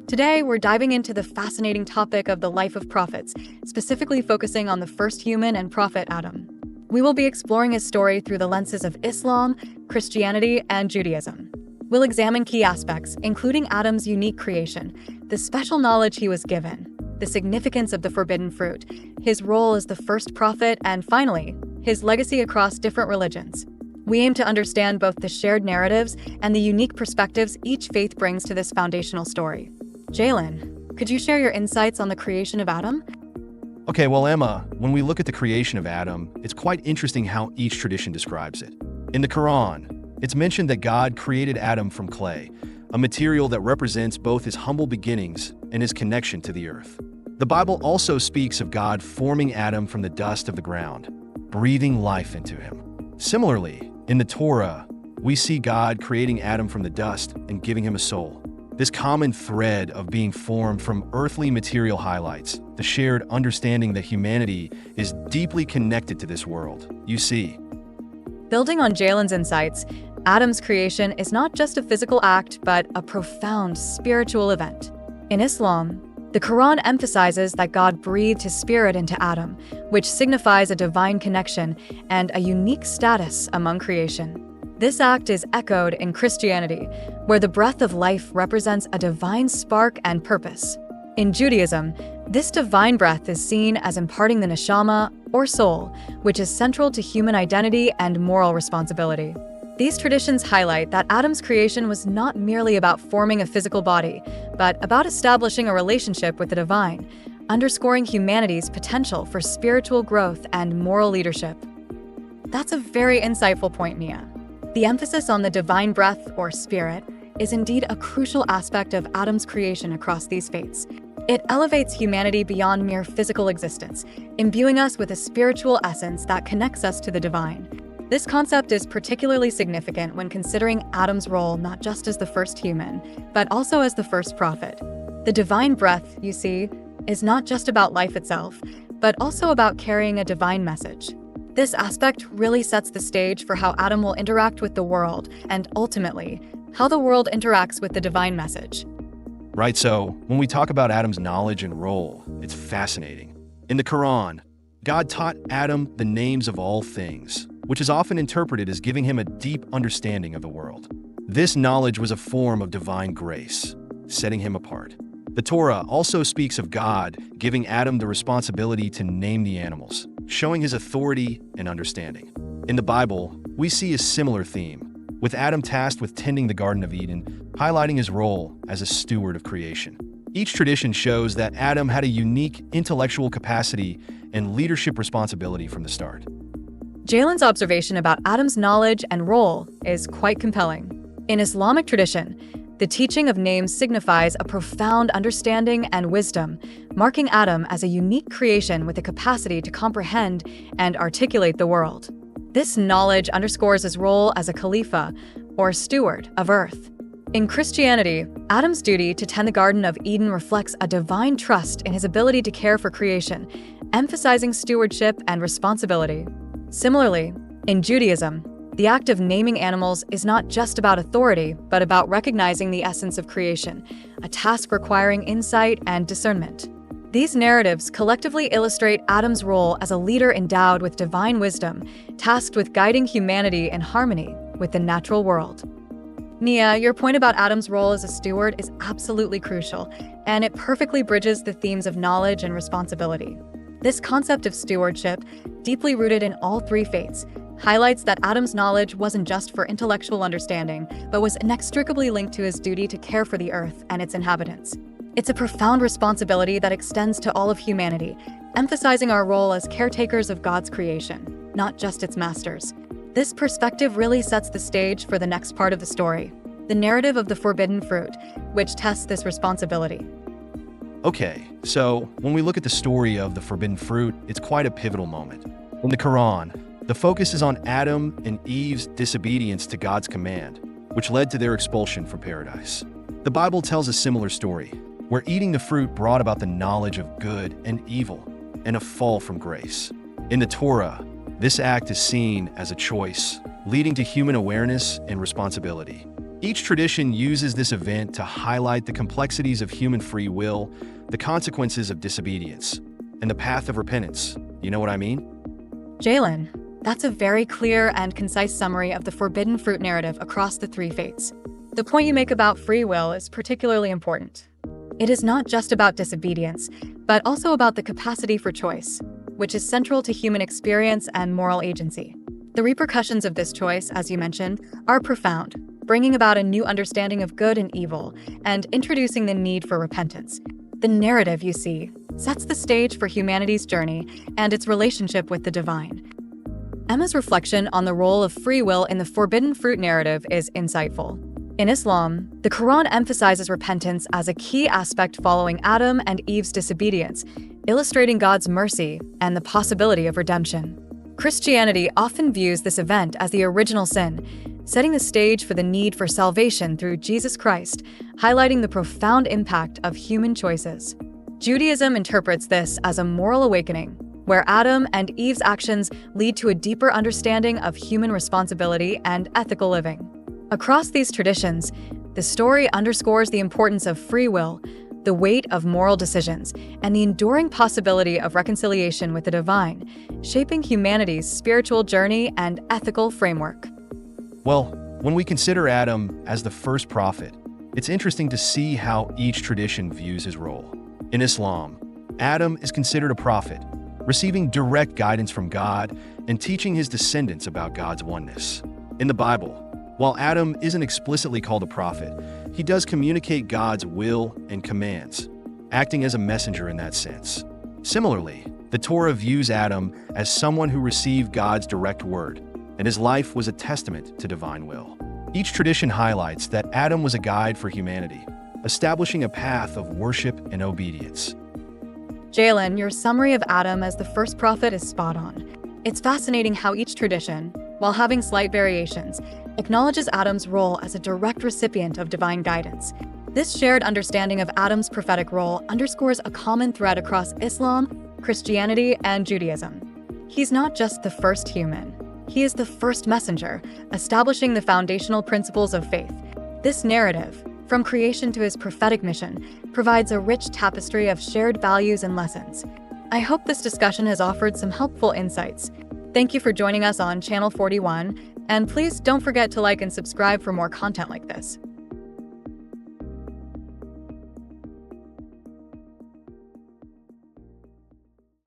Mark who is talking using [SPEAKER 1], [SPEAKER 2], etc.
[SPEAKER 1] Today, we're diving into the fascinating topic of the life of prophets, specifically focusing on the first human and prophet Adam. We will be exploring his story through the lenses of Islam, Christianity, and Judaism. We'll examine key aspects, including Adam's unique creation, the special knowledge he was given, the significance of the forbidden fruit, his role as the first prophet, and finally, his legacy across different religions. We aim to understand both the shared narratives and the unique perspectives each faith brings to this foundational story. Jaylen, could you share your insights on the creation of Adam?
[SPEAKER 2] Okay, well, Emma, when we look at the creation of Adam, it's quite interesting how each tradition describes it. In the Quran, it's mentioned that God created Adam from clay, a material that represents both his humble beginnings and his connection to the earth. The Bible also speaks of God forming Adam from the dust of the ground, breathing life into him. Similarly, in the Torah, we see God creating Adam from the dust and giving him a soul. This common thread of being formed from earthly material highlights the shared understanding that humanity is deeply connected to this world. You see,
[SPEAKER 1] Building on Jaylen's insights, Adam's creation is not just a physical act, but a profound spiritual event. In Islam, the Quran emphasizes that God breathed his spirit into Adam, which signifies a divine connection and a unique status among creation. This act is echoed in Christianity, where the breath of life represents a divine spark and purpose. In Judaism, this divine breath is seen as imparting the neshama, or soul, which is central to human identity and moral responsibility. These traditions highlight that Adam's creation was not merely about forming a physical body, but about establishing a relationship with the divine, underscoring humanity's potential for spiritual growth and moral leadership. That's a very insightful point, Mia. The emphasis on the divine breath, or spirit, is indeed a crucial aspect of Adam's creation across these faiths. It elevates humanity beyond mere physical existence, imbuing us with a spiritual essence that connects us to the divine. This concept is particularly significant when considering Adam's role not just as the first human, but also as the first prophet. The divine breath, you see, is not just about life itself, but also about carrying a divine message. This aspect really sets the stage for how Adam will interact with the world and, ultimately, how the world interacts with the divine message.
[SPEAKER 2] right? So when we talk about Adam's knowledge and role, it's fascinating. In the Quran, God taught Adam the names of all things, which is often interpreted as giving him a deep understanding of the world. This knowledge was a form of divine grace, setting him apart. The Torah also speaks of God giving Adam the responsibility to name the animals, showing his authority and understanding. In the Bible, we see a similar theme, with Adam tasked with tending the Garden of Eden, highlighting his role as a steward of creation. Each tradition shows that Adam had a unique intellectual capacity and leadership responsibility from the start.
[SPEAKER 1] Jaylen's observation about Adam's knowledge and role is quite compelling. In Islamic tradition, the teaching of names signifies a profound understanding and wisdom, marking Adam as a unique creation with a capacity to comprehend and articulate the world. This knowledge underscores his role as a Khalifa, or steward, of earth. In Christianity, Adam's duty to tend the Garden of Eden reflects a divine trust in his ability to care for creation, emphasizing stewardship and responsibility. Similarly, in Judaism, the act of naming animals is not just about authority, but about recognizing the essence of creation, a task requiring insight and discernment. These narratives collectively illustrate Adam's role as a leader endowed with divine wisdom, tasked with guiding humanity in harmony with the natural world. Nia, your point about Adam's role as a steward is absolutely crucial, and it perfectly bridges the themes of knowledge and responsibility. This concept of stewardship, deeply rooted in all three faiths, highlights that Adam's knowledge wasn't just for intellectual understanding, but was inextricably linked to his duty to care for the earth and its inhabitants. It's a profound responsibility that extends to all of humanity, emphasizing our role as caretakers of God's creation, not just its masters. This perspective really sets the stage for the next part of the story, the narrative of the forbidden fruit, which tests this responsibility.
[SPEAKER 2] Okay, so when we look at the story of the forbidden fruit, it's quite a pivotal moment. In the Quran, the focus is on Adam and Eve's disobedience to God's command, which led to their expulsion from paradise. The Bible tells a similar story, where eating the fruit brought about the knowledge of good and evil and a fall from grace. In the Torah, this act is seen as a choice, leading to human awareness and responsibility. Each tradition uses this event to highlight the complexities of human free will, the consequences of disobedience, and the path of repentance. You know what I mean?
[SPEAKER 1] Jaylen, that's a very clear and concise summary of the forbidden fruit narrative across the three faiths. The point you make about free will is particularly important. It is not just about disobedience, but also about the capacity for choice, which is central to human experience and moral agency. The repercussions of this choice, as you mentioned, are profound, bringing about a new understanding of good and evil and introducing the need for repentance. The narrative, you see, sets the stage for humanity's journey and its relationship with the divine. Emma's reflection on the role of free will in the forbidden fruit narrative is insightful. In Islam, the Quran emphasizes repentance as a key aspect following Adam and Eve's disobedience, illustrating God's mercy and the possibility of redemption. Christianity often views this event as the original sin, setting the stage for the need for salvation through Jesus Christ, highlighting the profound impact of human choices. Judaism interprets this as a moral awakening, where Adam and Eve's actions lead to a deeper understanding of human responsibility and ethical living. Across these traditions, the story underscores the importance of free will, the weight of moral decisions, and the enduring possibility of reconciliation with the divine, shaping humanity's spiritual journey and ethical framework.
[SPEAKER 2] Well, when we consider Adam as the first prophet, it's interesting to see how each tradition views his role. In Islam, Adam is considered a prophet, receiving direct guidance from God and teaching his descendants about God's oneness. In the Bible, while Adam isn't explicitly called a prophet, he does communicate God's will and commands, acting as a messenger in that sense. Similarly, the Torah views Adam as someone who received God's direct word, and his life was a testament to divine will. Each tradition highlights that Adam was a guide for humanity, establishing a path of worship and obedience.
[SPEAKER 1] Jaylen, your summary of Adam as the first prophet is spot on. It's fascinating how each tradition, while having slight variations, acknowledges Adam's role as a direct recipient of divine guidance. This shared understanding of Adam's prophetic role underscores a common thread across Islam, Christianity, and Judaism. He's not just the first human. He is the first messenger, establishing the foundational principles of faith. This narrative, from creation to his prophetic mission, provides a rich tapestry of shared values and lessons. I hope this discussion has offered some helpful insights. Thank you for joining us on Channel 41, and please don't forget to like and subscribe for more content like this.